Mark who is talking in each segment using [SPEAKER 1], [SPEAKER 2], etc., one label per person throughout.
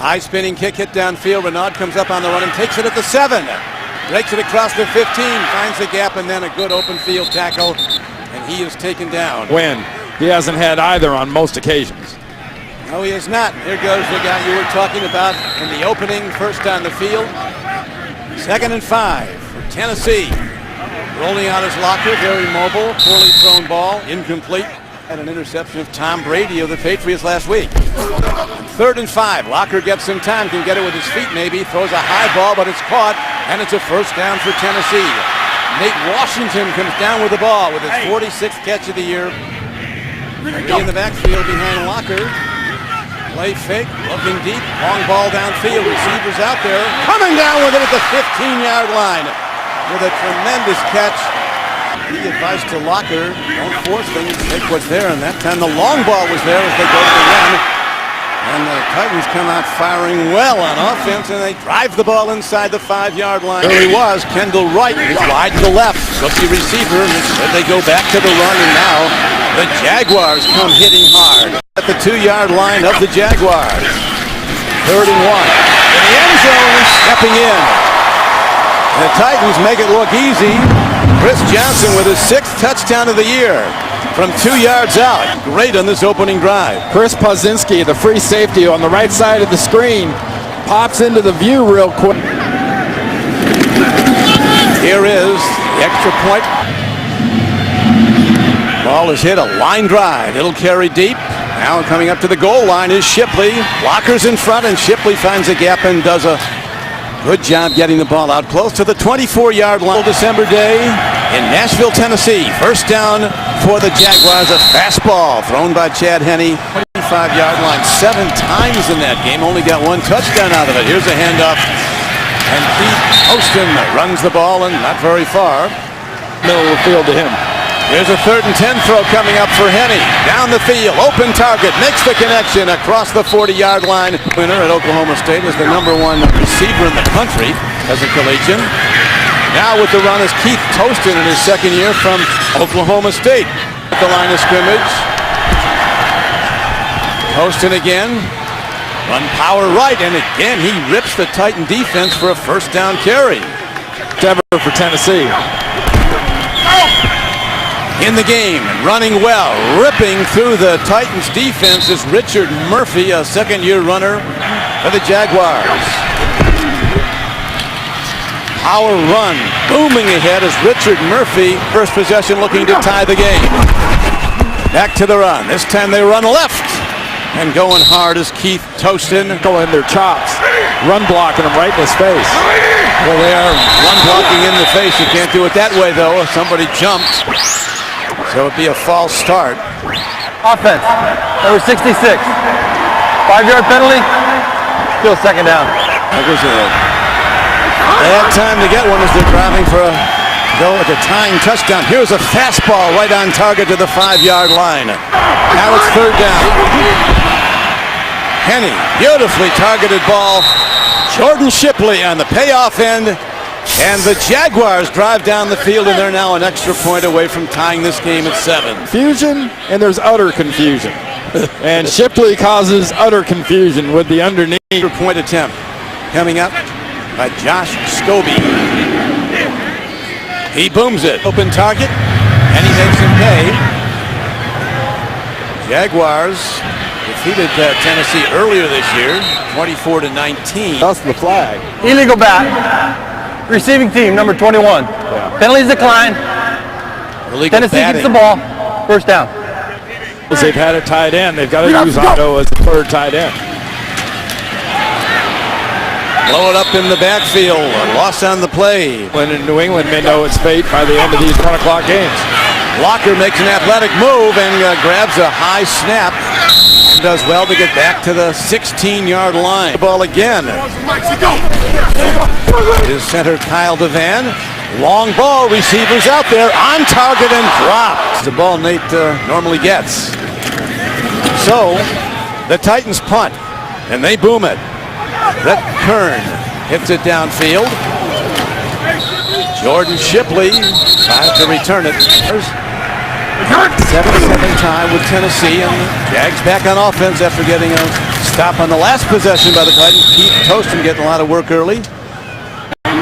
[SPEAKER 1] High spinning kick hit downfield. Renaud comes up on the run and takes it at the 7. Breaks it across the 15, finds the gap, and then a good open field tackle, and he is taken down.
[SPEAKER 2] When he hasn't had either on most occasions.
[SPEAKER 1] No, he is not. Here goes the guy you were talking about in the opening, first on the field. 2nd and 5 for Tennessee. Rolling out his locker, very mobile, poorly thrown ball, incomplete. And an interception of Tom Brady of the Patriots last week. 3rd and 5. Locker gets some time, can get it with his feet maybe. Throws a high ball, but it's caught, and it's a first down for Tennessee. Nate Washington comes down with the ball with his 46th catch of the year. In the backfield behind Locker. Play fake, looking deep, long ball downfield. Receivers out there, coming down with it at the 15-yard line with a tremendous catch. He advised to Locker, don't force things, take what's there, and that time the long ball was there as they go to the run. And the Titans come out firing well on offense, and they drive the ball inside the 5-yard line. There he was, Kendall Wright, he's wide to the left, rookie receiver, and instead they go back to the run, and now the Jaguars come hitting hard at the 2-yard line of the Jaguars. 3rd and 1. In the end zone, stepping in. The Titans make it look easy. Chris Johnson with his 6th touchdown of the year from 2 yards out. Great on this opening drive.
[SPEAKER 2] Chris Pazinski, the free safety on the right side of the screen, pops into the view real quick.
[SPEAKER 1] Here is the extra point. Ball is hit, a line drive. It'll carry deep. Now coming up to the goal line is Shipley. Blockers in front, and Shipley finds a gap and does a good job getting the ball out close to the 24-yard line. December day in Nashville, Tennessee. First down for the Jaguars. A fastball thrown by Chad Henne. 25-yard line 7 times in that game. Only got 1 touchdown out of it. Here's a handoff. And Keith Austin runs the ball and not very far.
[SPEAKER 2] Middle of the field to him.
[SPEAKER 1] Here's a 3rd and 10 throw coming up for Henne. Down the field, open target, makes the connection across the 40-yard line. Winner at Oklahoma State is the #1 receiver in the country as a collegian. Now with the run is Keith Austin in his 2nd year from Oklahoma State. At the line of scrimmage. Austin again. Run power right, and again he rips the Titan defense for a first down carry.
[SPEAKER 2] Dever for Tennessee.
[SPEAKER 1] In the game, running well, ripping through the Titans defense is Richard Murphy, a 2nd-year runner for the Jaguars. Power run, booming ahead is Richard Murphy. First possession looking to tie the game. Back to the run. This time they run left. And going hard is Keith Austin.
[SPEAKER 2] Going their chops. Run blocking him right in his face.
[SPEAKER 1] Well, they are run blocking in the face. You can't do it that way, though. Somebody jumped. So it'd be a false start.
[SPEAKER 3] Offense, number 66. 5-yard penalty, still 2nd down.
[SPEAKER 1] That was they had time to get one as they're driving for a go at the tying touchdown. Here's a fastball right on target to the 5-yard line. Now it's 3rd down. Henne, beautifully targeted ball. Jordan Shipley on the payoff end. And the Jaguars drive down the field, and they're now an extra point away from tying this game at 7.
[SPEAKER 2] Confusion, and there's utter confusion. And Shipley causes utter confusion with the underneath.
[SPEAKER 1] Point attempt coming up by Josh Scobie. He booms it. Open target, and he makes him pay. Jaguars defeated Tennessee earlier this year, 24-19.
[SPEAKER 2] That's the flag.
[SPEAKER 3] Illegal bat. Receiving team, number 21. Yeah. Penalties decline. Tennessee gets the ball. First down.
[SPEAKER 2] They've had a tight end. They've got to use Otto as the 3rd tight end.
[SPEAKER 1] Blow it up in the backfield. A loss on the play.
[SPEAKER 2] When in New England may know its fate by the end of these 1 o'clock games.
[SPEAKER 1] Locker makes an athletic move and grabs a high snap. Does well to get back to the 16-yard line. The ball again. Is center Kyle Devan. Long ball, receivers out there, on target and dropped. The ball Nate normally gets. So, the Titans punt, and they boom it. Brett Kern hits it downfield. Jordan Shipley tries to return it. 7-7 tie with Tennessee, and the Jags back on offense after getting a Stop on the last possession by the Titans. Keith Toston getting a lot of work early. All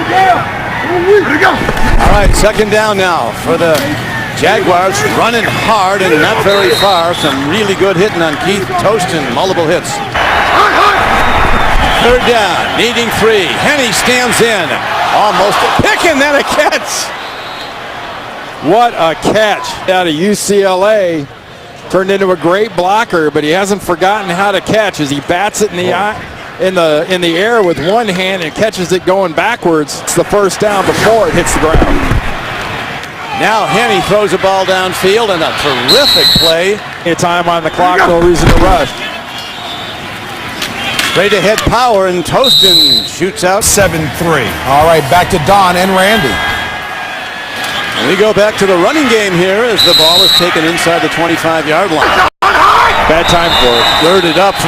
[SPEAKER 1] right, second down now for the Jaguars, running hard and not very far. Some really good hitting on Keith Toston, multiple hits. Third down, needing 3. Henne stands in, almost a pick and then a catch.
[SPEAKER 2] What a catch out of UCLA. Turned into a great blocker, but he hasn't forgotten how to catch as he bats it in the air with one hand and catches it going backwards. It's the first down before it hits the ground.
[SPEAKER 1] Now Henne throws a ball downfield and a terrific play.
[SPEAKER 2] Time on the clock, no reason to rush.
[SPEAKER 1] Straight ahead power, and Toston shoots out.
[SPEAKER 4] 7-3. All right, back to Don and Randy.
[SPEAKER 1] And we go back to the running game here as the ball is taken inside the 25-yard line.
[SPEAKER 2] Bad time for it.
[SPEAKER 1] Girded up.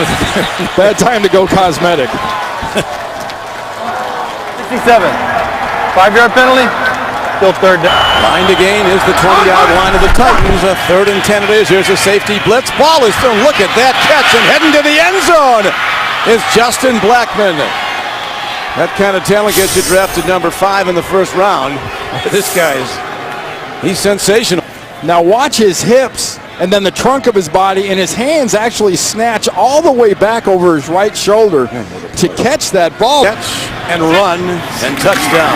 [SPEAKER 2] Bad time to go cosmetic.
[SPEAKER 3] 67. 5-yard penalty. Still third down.
[SPEAKER 1] Line to gain is the 20-yard line of the Titans. A 3rd and 10 it is. Here's a safety blitz. Ball is still. Look at that catch, and heading to the end zone is Justin Blackman. That kind of talent gets you drafted number 5 in the first round. This he's sensational.
[SPEAKER 2] Now watch his hips and then the trunk of his body, and his hands actually snatch all the way back over his right shoulder to catch that ball.
[SPEAKER 1] Catch and run and touchdown.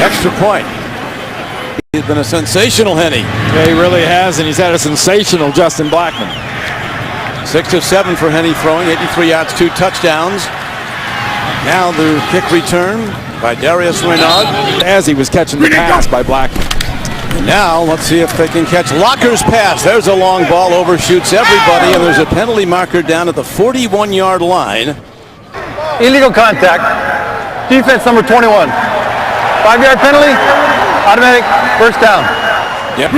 [SPEAKER 1] Extra point. He's been a sensational Henne.
[SPEAKER 2] Yeah, he really has, and he's had a sensational Justin Blackman.
[SPEAKER 1] 6 of 7 for Henne throwing, 83 yards, 2 touchdowns. Now the kick return by Darius Renaud
[SPEAKER 2] as he was catching the pass by Blackman.
[SPEAKER 1] Now let's see if they can catch Locker's pass. There's a long ball, overshoots everybody, and there's a penalty marker down at the 41-yard line.
[SPEAKER 3] Illegal contact. Defense number 21. 5-yard penalty. Automatic first down.
[SPEAKER 1] Yep.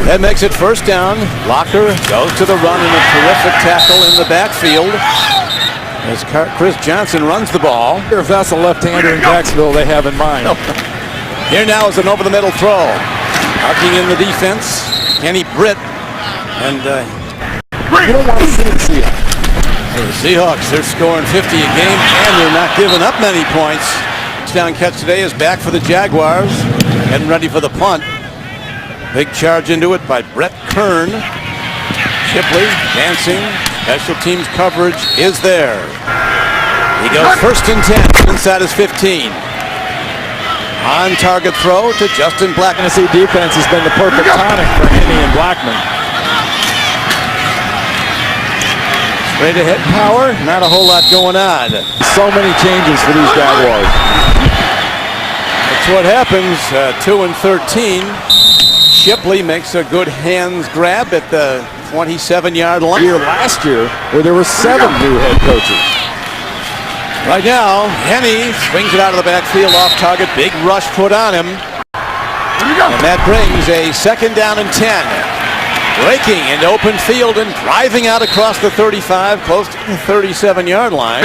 [SPEAKER 1] That makes it first down. Locker goes to the run and a terrific tackle in the backfield as Chris Johnson runs the ball.
[SPEAKER 2] I wonder if that's a left-hander in Jacksonville they have in mind.
[SPEAKER 1] Here now is an over-the-middle throw. Arcing in the defense, Kenny Britt. And
[SPEAKER 2] you don't want to see it.
[SPEAKER 1] The Seahawks, they're scoring 50 a game, and they're not giving up many points. Touchdown catch today is back for the Jaguars. Getting ready for the punt. Big charge into it by Brett Kern. Shipley dancing. Special teams coverage is there. He goes 1st and 10 inside his 15. On target throw to Justin Blackman.
[SPEAKER 2] Tennessee defense has been the perfect tonic for Henne and Blackman.
[SPEAKER 1] Straight ahead power, not a whole lot going on.
[SPEAKER 2] So many changes for these Jaguars.
[SPEAKER 1] That's what happens. 2 and 13. Shipley makes a good hands grab at the 27-yard line.
[SPEAKER 2] Last year, where there were 7 new head coaches.
[SPEAKER 1] Right now, Henne swings it out of the backfield off target. Big rush put on him. And that brings a 2nd down and 10. Breaking into open field and driving out across the 35, close to the 37-yard line.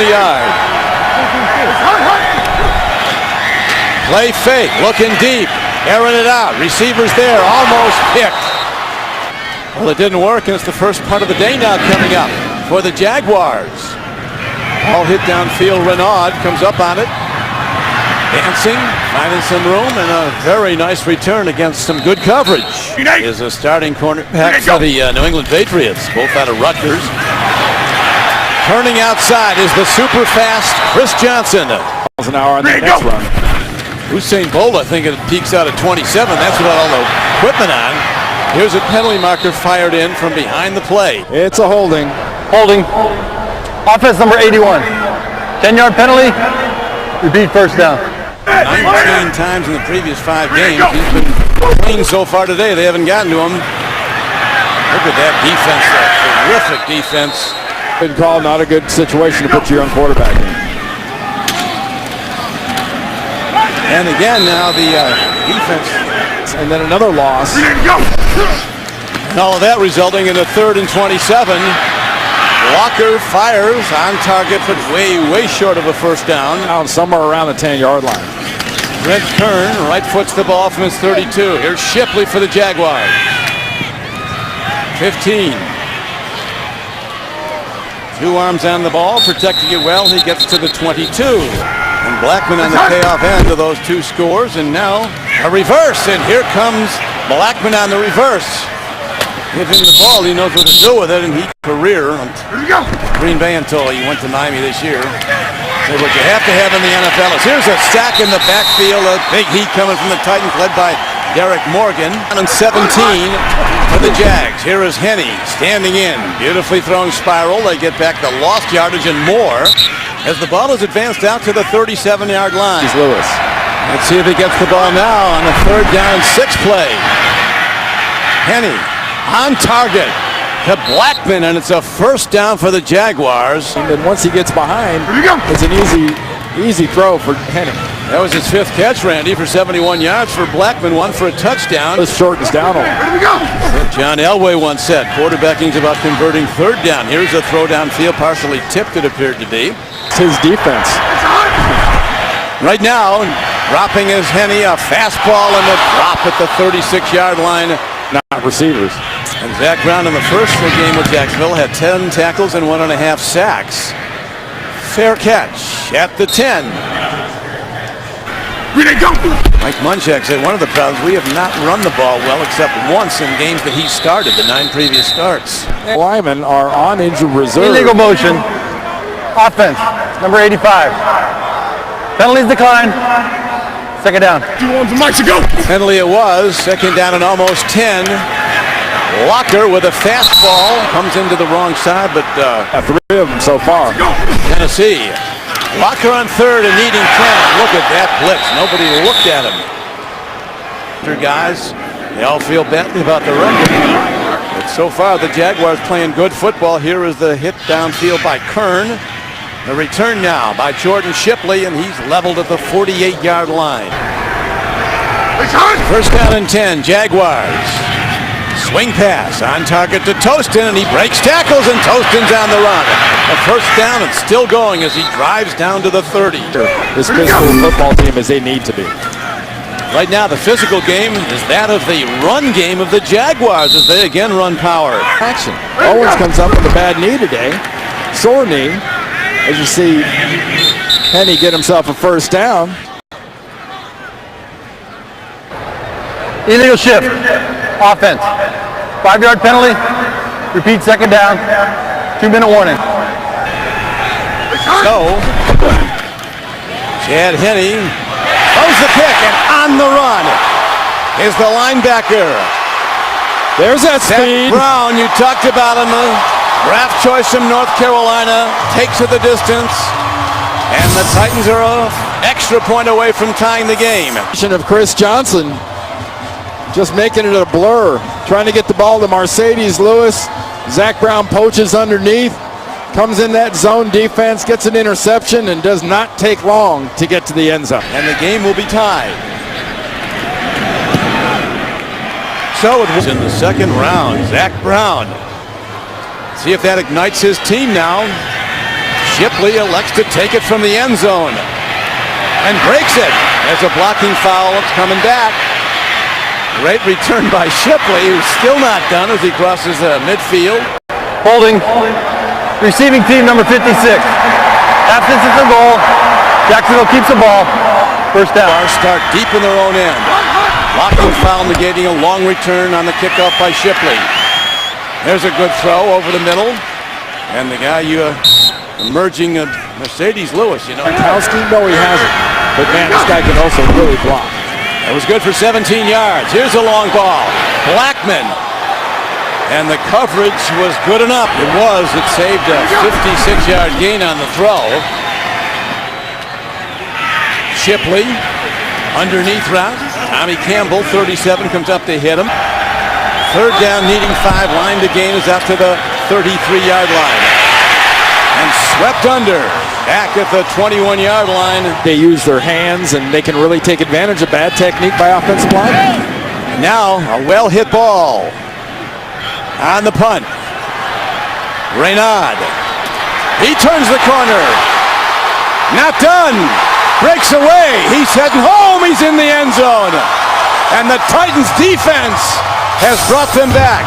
[SPEAKER 1] Play fake, looking deep, airing it out. Receivers there, almost picked. Well, it didn't work, and it's the first part of the day now coming up for the Jaguars. All hit downfield. Renaud comes up on it. Dancing, finding some room, and a very nice return against some good coverage. Is a starting cornerback for the New England Patriots, both out of Rutgers. Turning outside is the super fast Chris Johnson.
[SPEAKER 2] Miles an hour on the next run.
[SPEAKER 1] Usain Bolt, I think it peaks out at 27. That's without all the equipment on. Here's a penalty marker fired in from behind the play.
[SPEAKER 2] It's a holding.
[SPEAKER 3] Holding. Offense number 81. 10-yard penalty. Repeat first down.
[SPEAKER 1] 19 times in the previous 5 games. He's been clean so far today. They haven't gotten to him. Look at that defense, that terrific defense.
[SPEAKER 2] Good call, not a good situation to put your young quarterback in.
[SPEAKER 1] And again now the defense.
[SPEAKER 2] And then another loss.
[SPEAKER 1] And all of that resulting in a 3rd and 27. Walker fires on target, but way short of a first down.
[SPEAKER 2] Somewhere around the 10-yard line.
[SPEAKER 1] Brett Kern right foots the ball from his 32. Here's Shipley for the Jaguars. 15. 2 arms on the ball, protecting it well. He gets to the 22. And Blackman on the payoff end of those 2 scores. And now a reverse. And here comes Blackman on the reverse. Give him the ball. He knows what to do with it. And he career on Green Bay until he went to Miami this year. So what you have to have in the NFL is here's a sack in the backfield. A big heat coming from the Titans led by Derek Morgan. On 17 for the Jags. Here is Henne standing in. Beautifully thrown spiral. They get back the lost yardage and more as the ball is advanced out to the 37-yard line.
[SPEAKER 2] Lewis.
[SPEAKER 1] Let's see if he gets the ball now on the 3rd down 6 play. Henne on target to Blackman, and it's a 1st down for the Jaguars.
[SPEAKER 2] And then once he gets behind, it's an easy throw for Henne.
[SPEAKER 1] That was his 5th catch, Randy, for 71 yards for Blackman, 1 for a touchdown.
[SPEAKER 2] This shortens down a lot.
[SPEAKER 1] John Elway once said, quarterbacking is about converting 3rd down. Here's a throw downfield, partially tipped it appeared to be.
[SPEAKER 2] It's his defense.
[SPEAKER 1] Right now, dropping his Henne, a fastball and a drop at the 36-yard line.
[SPEAKER 2] Not receivers.
[SPEAKER 1] And Zach Brown in the first game with Jacksonville had 10 tackles and 1.5 sacks. Fair catch at the 10. Mike Munchak said one of the problems, we have not run the ball well except once in games that he started, the 9 previous starts.
[SPEAKER 2] Linemen are on injured reserve.
[SPEAKER 3] Illegal motion. Offense, number 85. Penalties decline. 2nd down.
[SPEAKER 1] Penalty it was. 2nd down and almost 10. Locker with a fastball comes into the wrong side, but
[SPEAKER 2] 3 of them so far.
[SPEAKER 1] Tennessee. Locker on 3rd and needing 10. Look at that blitz. Nobody looked at him. Guys, they all feel badly about the record. But so far, the Jaguars playing good football. Here is the hit downfield by Kern. The return now by Jordan Shipley, and he's leveled at the 48-yard line. 1st down and 10, Jaguars. Swing pass on target to Tostin, and he breaks tackles, and Tostin's on the run. A 1st down and still going as he drives down to the 30.
[SPEAKER 2] This physical football team as they need to be.
[SPEAKER 1] Right now, the physical game is that of the run game of the Jaguars as they again run power.
[SPEAKER 2] Action. Owens comes up with a bad knee today. Sore knee. As you see, Henne get himself a 1st down.
[SPEAKER 3] Illegal shift. Offense. 5-yard penalty. Repeat 2nd down. 2-minute warning.
[SPEAKER 1] So, Chad Henne throws the pick, and on the run is the linebacker.
[SPEAKER 2] There's that speed.
[SPEAKER 1] Zach Brown, you talked about him. Draft choice from North Carolina, takes it the distance, and the Titans are an extra point away from tying the game.
[SPEAKER 2] Of Chris Johnson just making it a blur, trying to get the ball to Mercedes Lewis. Zach Brown poaches underneath, comes in that zone defense, gets an interception, and does not take long to get to the end zone.
[SPEAKER 1] And the game will be tied. So it was in the 2nd round, Zach Brown. See if that ignites his team now. Shipley elects to take it from the end zone and breaks it. There's a blocking foul coming back. Great return by Shipley, who's still not done as he crosses midfield.
[SPEAKER 3] Holding. Receiving team number 56. Half distance to goal. Jacksonville keeps the ball. 1st down.
[SPEAKER 1] Jaguars start deep in their own end. Blocking foul negating a long return on the kickoff by Shipley. There's a good throw over the middle. And the guy emerging Mercedes Lewis, you know.
[SPEAKER 2] Kowski, no, he hasn't. But man, this guy can also really block.
[SPEAKER 1] It was good for 17 yards. Here's a long ball. Blackman. And the coverage was good enough. It was. It saved a 56-yard gain on the throw. Shipley, underneath route. Tommy Campbell, 37, comes up to hit him. 3rd down, needing 5. Line to gain is out to the 33-yard line. And swept under. Back at the 21-yard line.
[SPEAKER 2] They use their hands, and they can really take advantage of bad technique by offensive linemen.
[SPEAKER 1] Now, a well-hit ball. On the punt. Reynaud. He turns the corner. Not done. Breaks away. He's heading home. He's in the end zone. And the Titans defense has brought them back.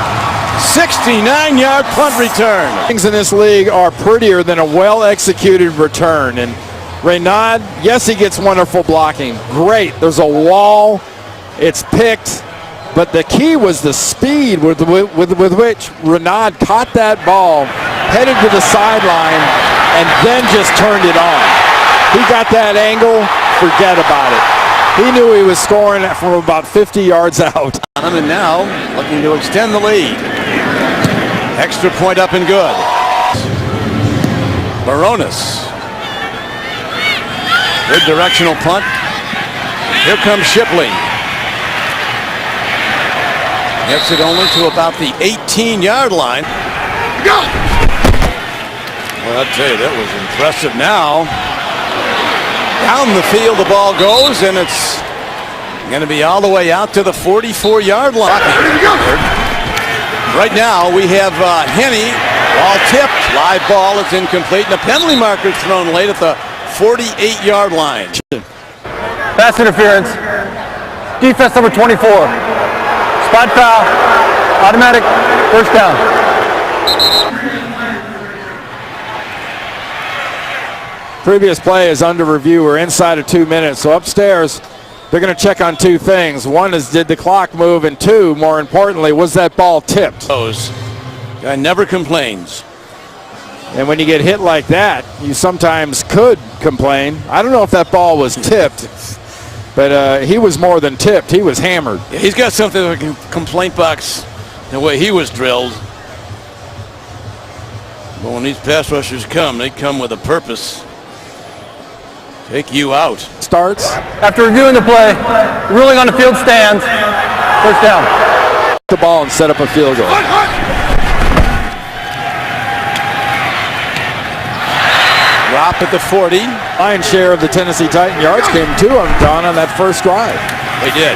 [SPEAKER 1] 69-yard punt return.
[SPEAKER 2] Things in this league are prettier than a well-executed return. And Renaud, yes, he gets wonderful blocking. Great. There's a wall. It's picked. But the key was the speed with which Renaud caught that ball, headed to the sideline, and then just turned it on. He got that angle. Forget about it. He knew he was scoring from about 50 yards out.
[SPEAKER 1] And now looking to extend the lead. Extra point up and good. Baronis. Good directional punt. Here comes Shipley. Gets it only to about the 18-yard line. Go! Well, I'll tell you, that was impressive now. Down the field the ball goes, and it's going to be all the way out to the 44-yard line. Right now we have Henney, ball tipped, live ball, it's incomplete, and a penalty marker thrown late at the 48-yard line.
[SPEAKER 3] Pass interference. Defense number 24. Spot foul. Automatic first down.
[SPEAKER 2] Previous play is under review. We're inside of 2 minutes. So upstairs, they're going to check on two things. One is, did the clock move? And two, more importantly, was that ball tipped?
[SPEAKER 1] Guy never complains.
[SPEAKER 2] And when you get hit like that, you sometimes could complain. I don't know if that ball was tipped, but he was more than tipped. He was hammered.
[SPEAKER 1] Yeah, he's got something like a complaint box the way he was drilled. But when these pass rushers come, they come with a purpose. Take you out.
[SPEAKER 2] Starts.
[SPEAKER 3] After reviewing the play, ruling on the field stands. First down.
[SPEAKER 2] The ball and set up a field goal.
[SPEAKER 1] Drop at the 40.
[SPEAKER 2] Lion's share of the Tennessee Titan yards came to him, Don, on that first drive.
[SPEAKER 1] They did.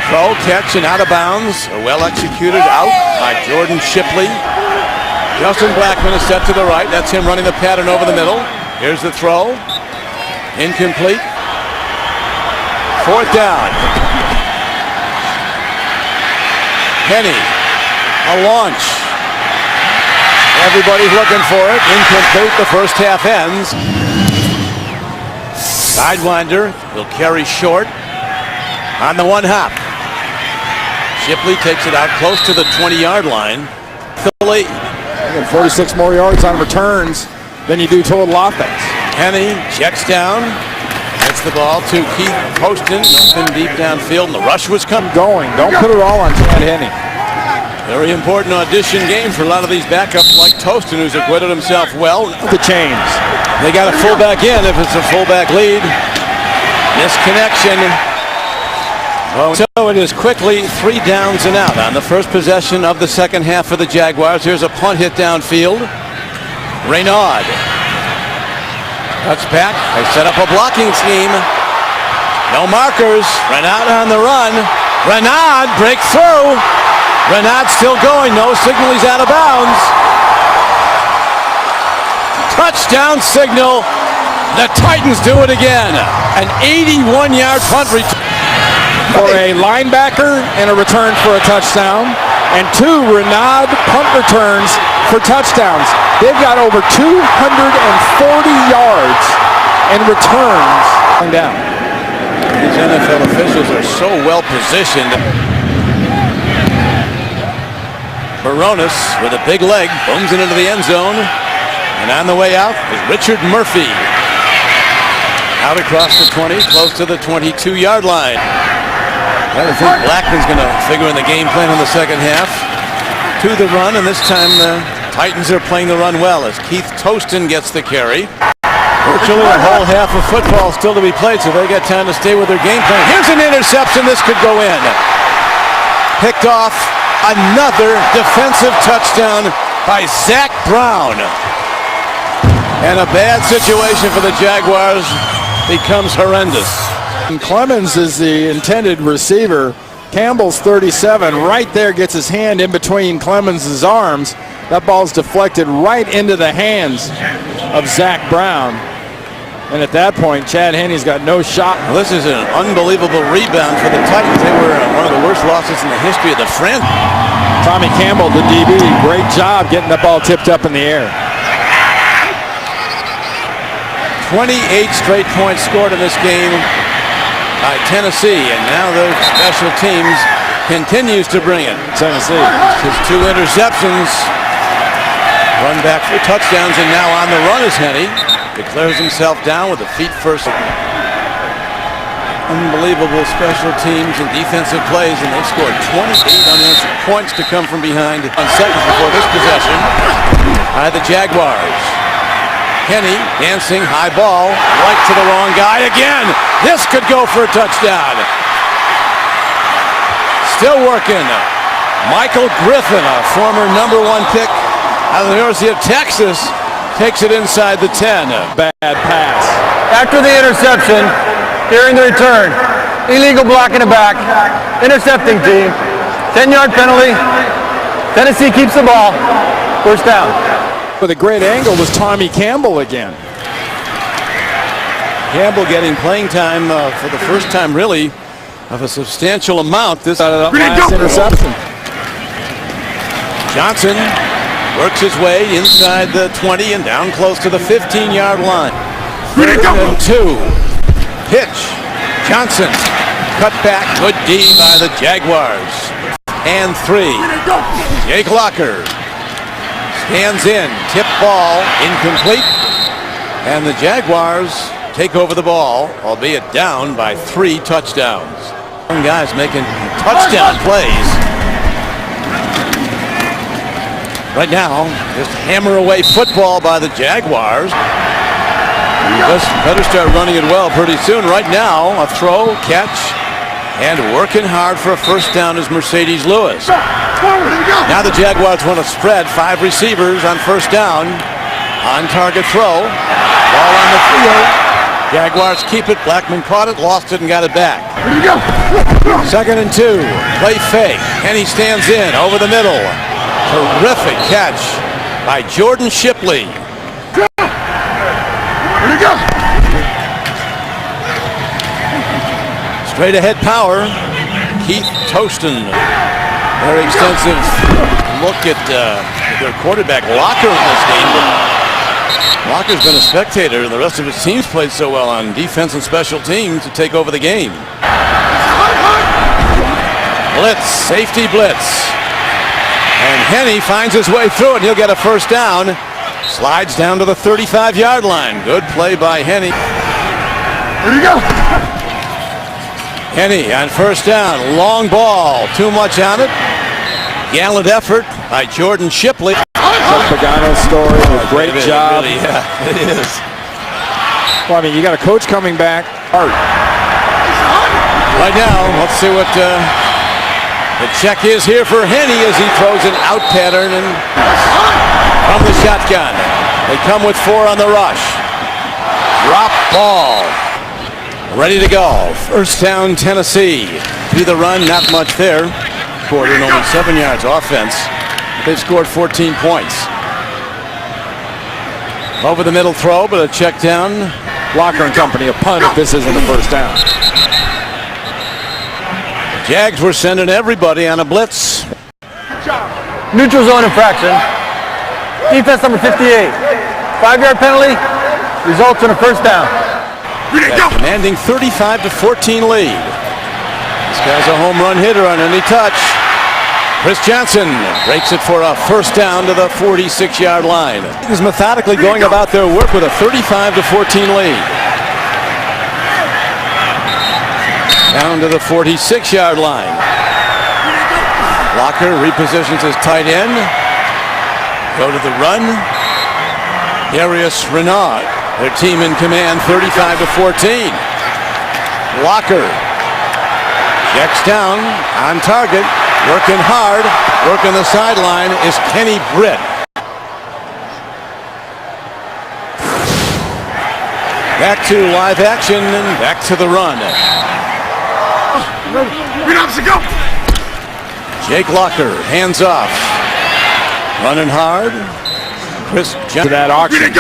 [SPEAKER 1] Throw, catch, and out of bounds. A well-executed out by Jordan Shipley. Justin Blackman is set to the right. That's him running the pattern over the middle. Here's the throw. Incomplete. Fourth down. Penny. A launch. Everybody's looking for it. Incomplete. The first half ends. Sidewinder will carry short on the one hop. Shipley takes it out close to the 20-yard line. Philly.
[SPEAKER 2] 46 more yards on returns than you do total offense.
[SPEAKER 1] Henny checks down. Gets the ball to Keith Poston. Nothing deep downfield, and the rush was coming.
[SPEAKER 2] Don't put it all on Chad Henne.
[SPEAKER 1] Very important audition game for a lot of these backups like Toston, who's acquitted himself well.
[SPEAKER 2] The chains.
[SPEAKER 1] They got a fullback in if it's a fullback lead. Misconnection. So it is quickly 3 downs and out on the first possession of the second half for the Jaguars. Here's a punt hit downfield. Renaud cuts back. They set up a blocking scheme. No markers. Renaud on the run. Renaud breaks through. Renaud still going. No signal. He's out of bounds. Touchdown signal. The Titans do it again. An 81-yard punt return.
[SPEAKER 2] For a linebacker and a return for a touchdown, and 2 Renaud punt returns for touchdowns. They've got over 240 yards and returns down.
[SPEAKER 1] These NFL officials are so well positioned. Baronis with a big leg booms it into the end zone, and on the way out is Richard Murphy. Out across the 20, close to the 22-yard line. I think Blackman's going to figure in the game plan in the second half. To the run, and this time the Titans are playing the run well as Keith Toston gets the carry. Virtually a whole half of football still to be played, so they got time to stay with their game plan. Here's an interception. This could go in. Picked off. Another defensive touchdown by Zach Brown. And a bad situation for the Jaguars becomes horrendous.
[SPEAKER 2] And Clemens is the intended receiver. Campbell's 37 right there, gets his hand in between Clemens' arms. That ball's deflected right into the hands of Zach Brown. And at that point, Chad Henne's got no shot.
[SPEAKER 1] Well, this is an unbelievable rebound for the Titans. They were one of the worst losses in the history of the franchise.
[SPEAKER 2] Tommy Campbell, the DB, great job getting the ball tipped up in the air.
[SPEAKER 1] 28 straight points scored in this game by Tennessee, and now the special teams continues to bring it.
[SPEAKER 2] Tennessee.
[SPEAKER 1] His 2 interceptions, run back for touchdowns, and now on the run is Henne. Declares himself down with a feet first. Unbelievable special teams and defensive plays, and they've scored 28 unanswered points to come from behind on seconds before this possession by the Jaguars. Henne dancing, high ball, right to the wrong guy again. This could go for a touchdown. Still working. Michael Griffin, a former #1 pick out of the University of Texas, takes it inside the 10.
[SPEAKER 2] Bad pass.
[SPEAKER 3] After the interception, during the return, illegal block in the back, intercepting team, 10-yard penalty. Tennessee keeps the ball, first down.
[SPEAKER 2] With a great angle was Tommy Campbell again.
[SPEAKER 1] Campbell getting playing time for the first time, really, of a substantial amount. This out of that last interception. Johnson works his way inside the 20 and down close to the 15-yard line. 3rd and 2. Pitch. Johnson. Cut back. Good D by the Jaguars. And 3. Jake Locker stands in. Tip ball. Incomplete. And the Jaguars take over the ball, albeit down by 3 touchdowns. Young guys making touchdown plays. Right now, just hammer away football by the Jaguars. Better start running it well pretty soon. Right now, a throw, catch, and working hard for a first down is Mercedes Lewis. Now the Jaguars want to spread 5 receivers on first down. On target throw. Ball on the field. Jaguars keep it. Blackman caught it, lost it, and got it back. 2nd and 2. Play fake. Henne stands in over the middle. Terrific catch by Jordan Shipley. Straight ahead power. Keith Toston. Very extensive look at their quarterback Locker in this game. Locker's been a spectator, and the rest of his teams played so well on defense and special teams to take over the game. Blitz, safety blitz. And Henne finds his way through it. He'll get a first down. Slides down to the 35-yard line. Good play by Henne. Henne on first down. Long ball. Too much on it. Gallant effort by Jordan Shipley.
[SPEAKER 2] Pagano's story. Great job.
[SPEAKER 1] Really, yeah, it is.
[SPEAKER 2] Well, I mean, you got a coach coming back.
[SPEAKER 1] Right now, let's see what the check is here for Henne as he throws an out pattern and from the shotgun. They come with 4 on the rush. Drop ball. Ready to go. First down, Tennessee. To the run, not much there. Quarter and only 7 yards offense. They've scored 14 points. Over the middle throw, but a check down.
[SPEAKER 2] Locker and company, a punt if this isn't the first down.
[SPEAKER 1] Jags were sending everybody on a blitz.
[SPEAKER 3] Neutral zone infraction. Defense number 58. 5-yard penalty. Results in a first down.
[SPEAKER 1] Commanding 35-14 lead. This guy's a home run hitter on any touch. Chris Johnson breaks it for a first down to the 46-yard line. He's methodically going about their work with a 35-14 lead. Down to the 46-yard line. Locker repositions his tight end. Go to the run. Darius Renard, their team in command, 35-14. Locker checks down on target, working hard, working the sideline is Kenny Britt. Back to live action and back to the run. Jake Locker, hands off. Running hard. Chris Johnson.
[SPEAKER 2] To that auction.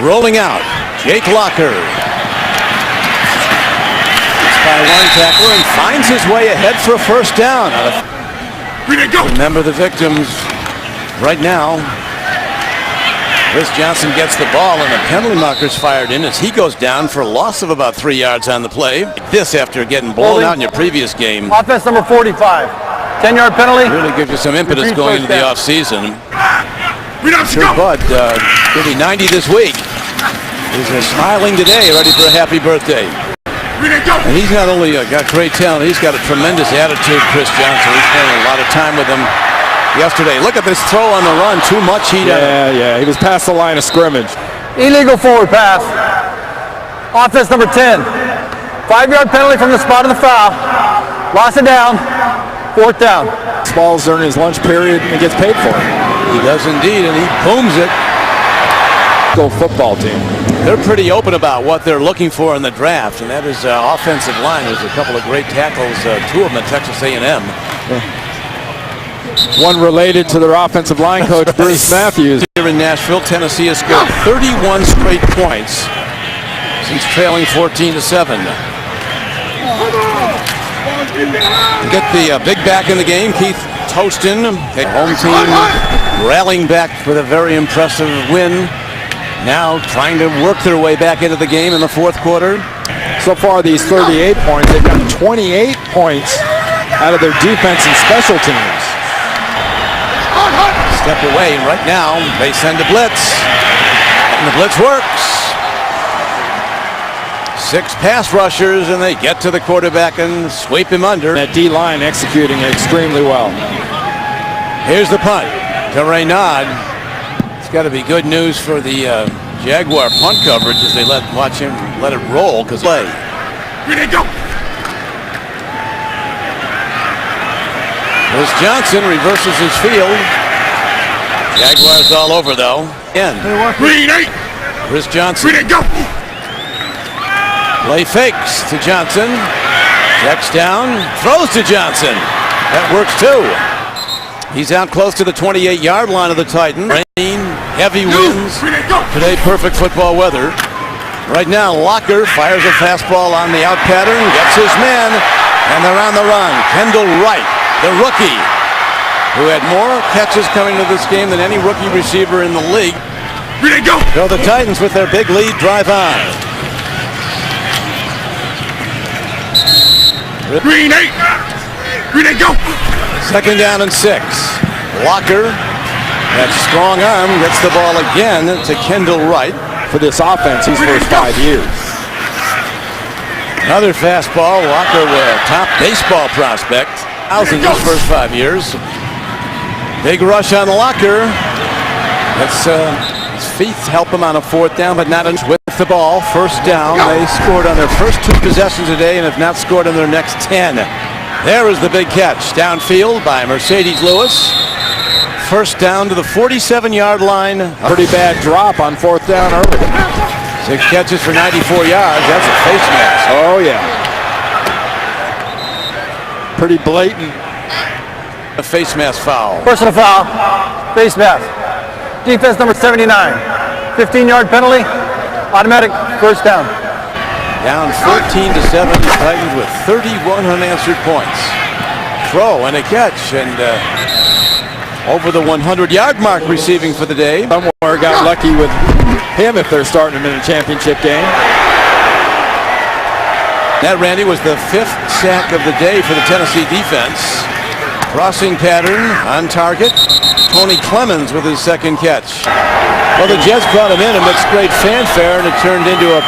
[SPEAKER 1] Rolling out, Jake Locker. It's by one tackler and finds his way ahead for a first down. Remember the victims right now. Chris Johnson gets the ball and the penalty marker's fired in as he goes down for a loss of about 3 yards on the play. This after getting blown out in your previous game.
[SPEAKER 3] Offense number 45. 10-yard penalty.
[SPEAKER 1] Really gives you some impetus going into the offseason. Sure Bud, going to be 90 this week. He's smiling today, ready for a happy birthday. And he's not only got great talent, he's got a tremendous attitude, Chris Johnson. He's spending a lot of time with him yesterday. Look at this throw on the run. Too much heat.
[SPEAKER 2] Yeah. He was past the line of scrimmage.
[SPEAKER 3] Illegal forward pass. Offense number 10. 5-yard penalty from the spot of the foul. Loss it down. 4th down.
[SPEAKER 2] Balls during his lunch period and he gets paid for it.
[SPEAKER 1] He does indeed, and he booms it.
[SPEAKER 2] Go football team.
[SPEAKER 1] They're pretty open about what they're looking for in the draft, and that is offensive line. There's a couple of great tackles, 2 of them at Texas A&M.
[SPEAKER 2] One related to their offensive line coach, Bruce Matthews.
[SPEAKER 1] Here in Nashville, Tennessee has scored 31 straight points since trailing 14-7. Get the big back in the game, Keith Toston. Home team rallying back with a very impressive win. Now trying to work their way back into the game in the 4th quarter.
[SPEAKER 2] So far, these 38 points, they've got 28 points out of their defense and special teams.
[SPEAKER 1] Step away, and right now they send a blitz, and the blitz works. 6 pass rushers, and they get to the quarterback and sweep him under.
[SPEAKER 2] That D-line executing extremely well.
[SPEAKER 1] Here's the punt to Raynaud. It's got to be good news for the Jaguar punt coverage as they let it roll because play. Chris Johnson reverses his field. Jaguars all over though. Again. Chris Johnson. Play fakes to Johnson. Checks down. Throws to Johnson. That works too. He's out close to the 28-yard line of the Titans. Rain, heavy winds. Today, perfect football weather. Right now, Locker fires a fastball on the out pattern, gets his man, and they're on the run. Kendall Wright, the rookie, who had more catches coming to this game than any rookie receiver in the league. So the Titans, with their big lead, drive on.
[SPEAKER 5] Green 8. Green 8, go.
[SPEAKER 1] 2nd down and 6. Locker, that strong arm, gets the ball again to Kendall Wright.
[SPEAKER 2] For this offense, his first 5 years.
[SPEAKER 1] Another fastball. Locker, a top baseball prospect. In his first 5 years. Big rush on Locker. His feet help him on a 4th down, but not with the ball. 1st down. They scored on their first 2 possessions today and have not scored on their next 10. There is the big catch downfield by Mercedes Lewis. 1st down to the 47-yard line.
[SPEAKER 2] Pretty bad drop on 4th down early.
[SPEAKER 1] 6 catches for 94 yards. That's a face mask.
[SPEAKER 2] Oh, yeah. Pretty blatant.
[SPEAKER 1] A face mask foul.
[SPEAKER 3] Personal foul. Face mask. Defense number 79. 15-yard penalty. Automatic 1st down.
[SPEAKER 1] Down 14-7. The Titans with 31 unanswered points. Throw and a catch, and over the 100-yard mark receiving for the day.
[SPEAKER 2] Somewhere got lucky with him if they're starting him in a championship game.
[SPEAKER 1] That, Randy, was the 5th sack of the day for the Tennessee defense. Crossing pattern on target. Tony Clemens with his 2nd catch. Well, the Jets brought him in amidst great fanfare, and it turned into a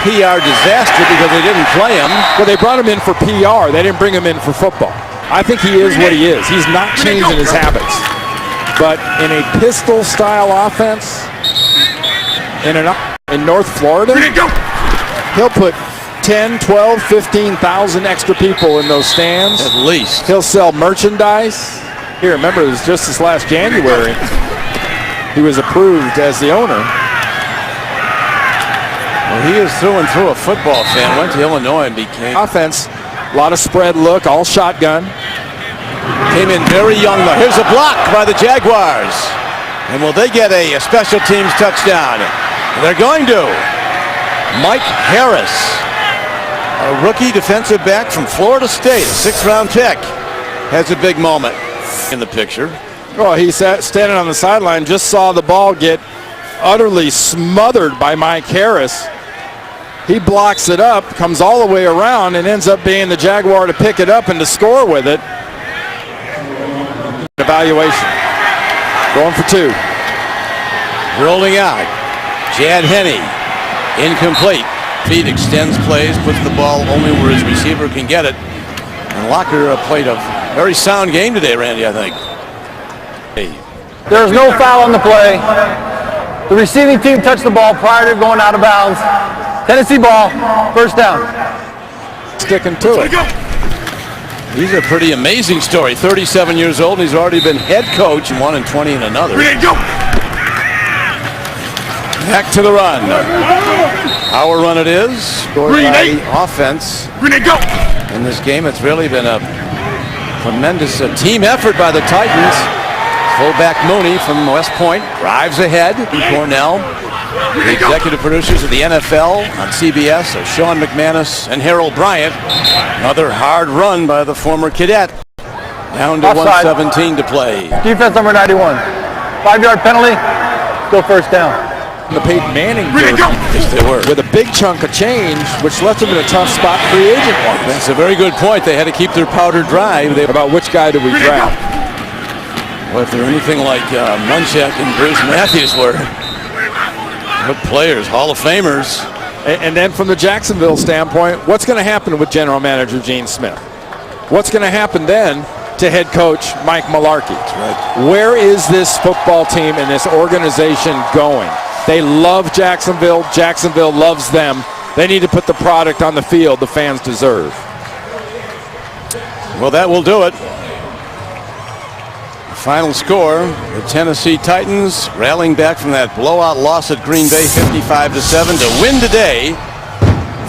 [SPEAKER 1] PR disaster because they didn't play him.
[SPEAKER 2] Well, they brought him in for PR. They didn't bring him in for football. I think he is what he is. He's not changing his habits. But in a pistol-style offense, in North Florida, he'll put 10, 12, 15,000 extra people in those stands.
[SPEAKER 1] At least.
[SPEAKER 2] He'll sell merchandise. Here, remember, it was just this last January. He was approved as the owner.
[SPEAKER 1] Well, he is through and through a football fan. Went to Illinois and became...
[SPEAKER 2] Offense, a lot of spread look, all shotgun.
[SPEAKER 1] Came in very young. Here's a block by the Jaguars. And will they get a special teams touchdown? They're going to. Mike Harris, a rookie defensive back from Florida State, a 6th-round pick, has a big moment in the picture.
[SPEAKER 2] Well, he's standing on the sideline, just saw the ball get utterly smothered by Mike Harris. He blocks it up, comes all the way around, and ends up being the Jaguar to pick it up and to score with it. Evaluation. Going for 2.
[SPEAKER 1] Rolling out. Chad Henne. Incomplete. Feed extends plays, puts the ball only where his receiver can get it. And Locker played a very sound game today, Randy, I think.
[SPEAKER 3] There is no foul on the play. The receiving team touched the ball prior to going out of bounds. Tennessee ball, 1st down.
[SPEAKER 2] Sticking to it.
[SPEAKER 1] He's a pretty amazing story. 37 years old, and he's already been head coach in one and 20 in another.
[SPEAKER 5] Go.
[SPEAKER 1] Back to the run. Our run it is. Scored by offense.
[SPEAKER 5] Go.
[SPEAKER 1] In this game, it's really been a tremendous team effort by the Titans. Fullback Mooney from West Point drives ahead. Cornell. The executive producers of the NFL on CBS are Sean McManus and Harold Bryant. Another hard run by the former cadet. Down to
[SPEAKER 3] Offside.
[SPEAKER 1] 1:17 to play.
[SPEAKER 3] Defense number 91. 5-yard penalty, still 1st down.
[SPEAKER 2] The Peyton Manning
[SPEAKER 1] Yes, they were.
[SPEAKER 2] with a big chunk of change, which left them in a tough spot free agent wise.
[SPEAKER 1] That's a very good point. They had to keep their powder dry.
[SPEAKER 2] About which guy do we draft?
[SPEAKER 1] Well, if they're anything like Munchak and Bruce Matthews were, good players, Hall of Famers.
[SPEAKER 2] And then from the Jacksonville standpoint, what's going to happen with general manager Gene Smith? What's going to happen then to head coach Mike Mularkey?
[SPEAKER 1] That's right.
[SPEAKER 2] Where is this football team and this organization going? They love Jacksonville. Jacksonville loves them. They need to put the product on the field the fans deserve.
[SPEAKER 1] Well, that will do it. Final score, the Tennessee Titans rallying back from that blowout loss at Green Bay 55-7 to win today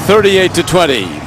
[SPEAKER 1] 38-20.